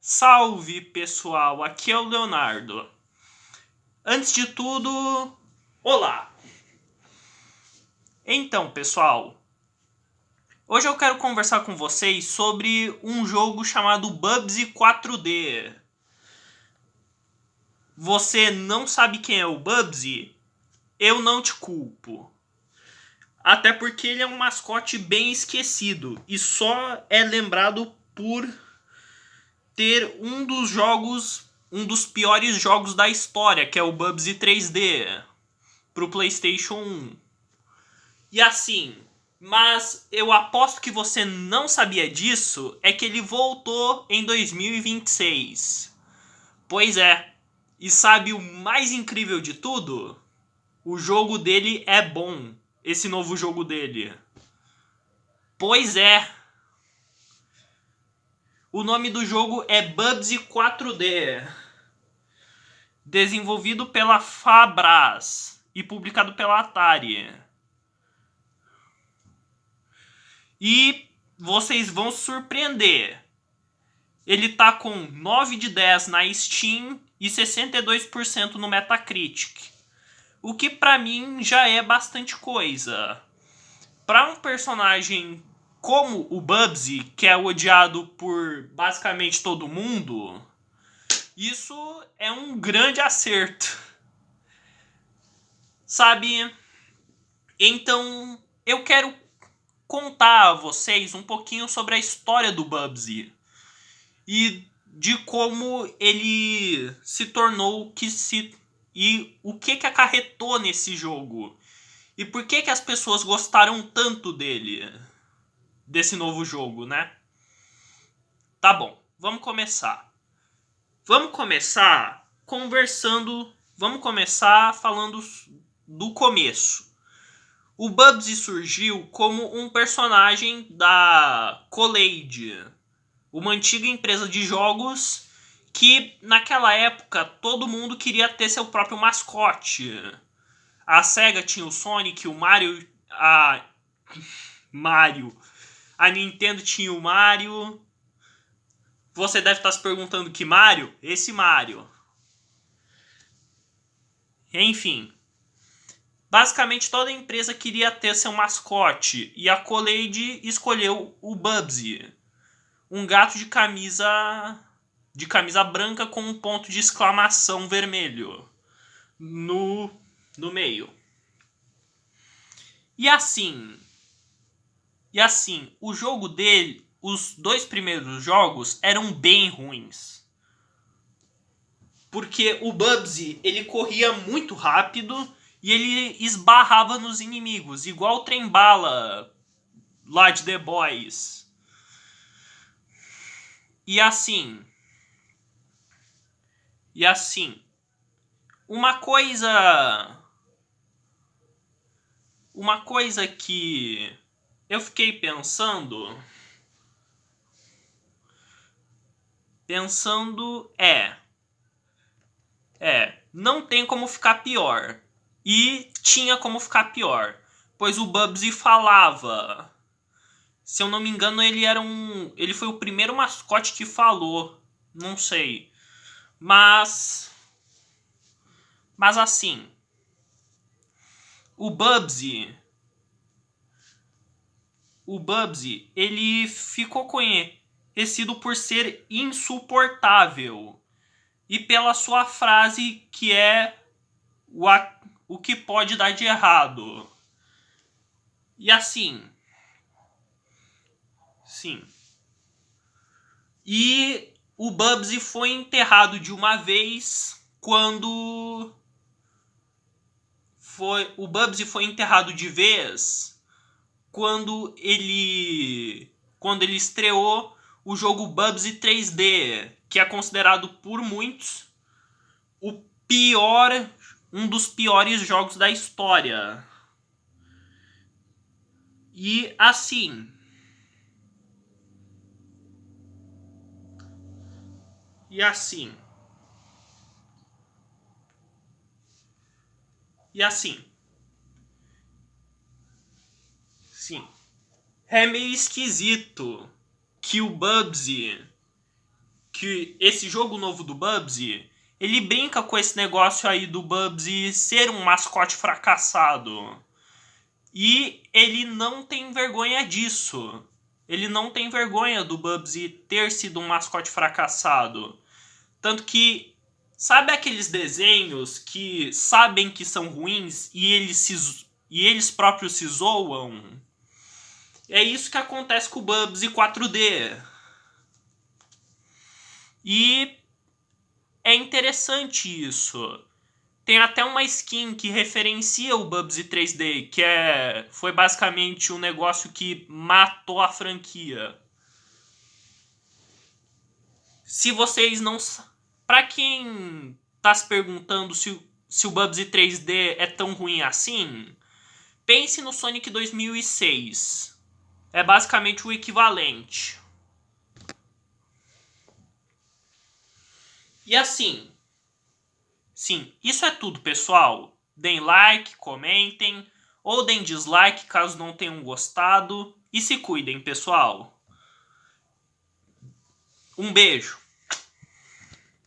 Salve pessoal, aqui é o Leonardo. Antes de tudo, olá! Então pessoal, hoje eu quero conversar com vocês sobre um jogo chamado Bubsy 4D. Você não sabe quem é o Bubsy? Eu não te culpo. Até porque ele é um mascote bem esquecido e só é lembrado por ter um dos piores jogos da história, que é o Bubsy 3D, pro PlayStation 1. E assim, mas eu aposto que você não sabia disso, é que ele voltou em 2026. Pois é. E sabe o mais incrível de tudo? O jogo dele é bom. Esse novo jogo dele. Pois é. O nome do jogo é Bubsy 4D. Desenvolvido pela Fabras e publicado pela Atari. E vocês vão se surpreender. Ele tá com 9 de 10 na Steam e 62% no Metacritic. O que pra mim já é bastante coisa. Pra um personagem como o Bubsy, que é odiado por basicamente todo mundo, isso é um grande acerto. Sabe? Então, eu quero contar a vocês um pouquinho sobre a história do Bubsy e de como ele se tornou e o que acarretou nesse jogo e por que as pessoas gostaram tanto desse novo jogo, né? Tá bom, vamos começar. Vamos começar conversando, vamos começar falando do começo. O Bubsy surgiu como um personagem da Collade, uma antiga empresa de jogos que naquela época todo mundo queria ter seu próprio mascote. A Sega tinha o Sonic, o Mario, a Nintendo tinha o Mario. Você deve estar se perguntando que Mario? Esse Mario. Enfim, basicamente toda a empresa queria ter seu mascote e a Collade escolheu o Bubsy, um gato de camisa branca com um ponto de exclamação vermelho no, no meio. E assim, o jogo dele, os dois primeiros jogos eram bem ruins. Porque o Bubsy, ele corria muito rápido e ele esbarrava nos inimigos, igual o trem-bala lá de The Boys. E assim, uma coisa que eu fiquei pensando não tem como ficar pior. E tinha como ficar pior, pois o Bubsy falava. Se eu não me engano, ele foi o primeiro mascote que falou, não sei. Mas assim, o Bubsy, ele ficou conhecido por ser insuportável e pela sua frase que é o que pode dar de errado. E assim, sim. E o Bubsy foi enterrado de uma vez quando o Bubsy foi enterrado de vez quando ele estreou o jogo Bubsy 3D, que é considerado por muitos o pior, um dos piores jogos da história. E assim, e assim, e assim, sim, é meio esquisito que o Bubsy que esse jogo novo do Bubsy, ele brinca com esse negócio aí do Bubsy ser um mascote fracassado. E ele não tem vergonha disso. Ele não tem vergonha do Bubsy ter sido um mascote fracassado. Tanto que, sabe aqueles desenhos que sabem que são ruins e eles próprios se zoam? É isso que acontece com o Bubsy 4D. E é interessante isso. Tem até uma skin que referencia o Bubsy 3D, que foi basicamente um negócio que matou a franquia. Se vocês não... Pra quem tá se perguntando se o Bubsy 3D é tão ruim assim, pense no Sonic 2006. É basicamente o equivalente. E assim... Sim, isso é tudo, pessoal. Deem like, comentem, ou deem dislike caso não tenham gostado. E se cuidem, pessoal. Um beijo.